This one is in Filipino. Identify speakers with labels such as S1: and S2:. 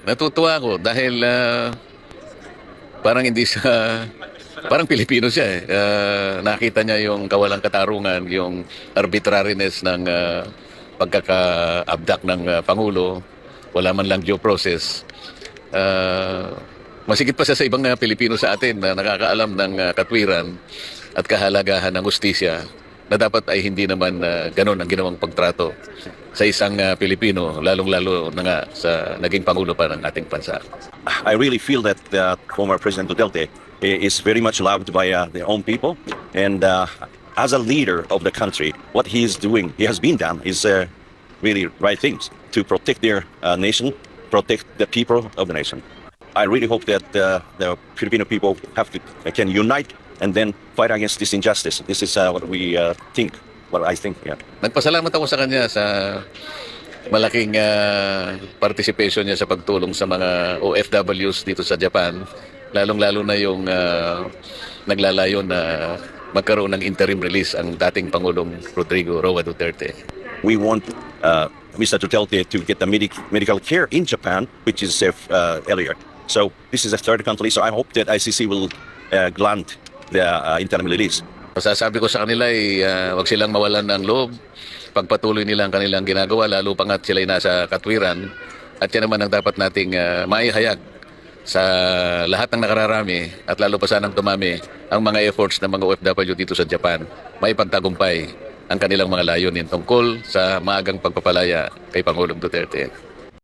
S1: Natutuwa ako dahil parang hindi siya, parang Pilipino siya eh. Nakita niya yung kawalang katarungan, yung arbitrariness ng pagkaka-abduct ng Pangulo. Wala man lang due process. Masigit pa siya sa ibang Pilipino sa atin na nakakaalam ng katwiran at kahalagahan ng hustisya na dapat ay hindi naman ganun ang ginawang pagtrato sa isang Pilipino, lalong-lalo na nga sa naging Pangulo pa ng ating bansa.
S2: I really feel that former President Duterte is very much loved by their own people, and as a leader of the country, what he is doing, he has been done, is really right things to protect their nation, protect the people of the nation. I really hope that the Filipino people can unite and then fight against this injustice. This is what we think. What I think. Yeah.
S1: Nagpasalamat ako sa kanya sa malaking participation niya sa pagtulong sa mga OFWs dito sa Japan, lalong-lalo na yung naglalayon na magkaroon ng interim release ang dating Pangulong Rodrigo Roa Duterte.
S2: We want Mr. Duterte to get the medical care in Japan, which is safe earlier. So this is a third country, so I hope that ICC will grant the interim release.
S1: Masasabi ko sa kanila ay wag silang mawalan ng loob, pagpatuloy nila ang kanilang ginagawa, lalo pa nga't sila'y nasa katwiran. At yan naman ang dapat nating maihayag sa lahat ng nakararami at lalo pa sanang tumami ang mga efforts ng mga OFW dito sa Japan. May pagtagumpay ang kanilang mga layunin tungkol sa maagang pagpapalaya kay Pangulong Duterte.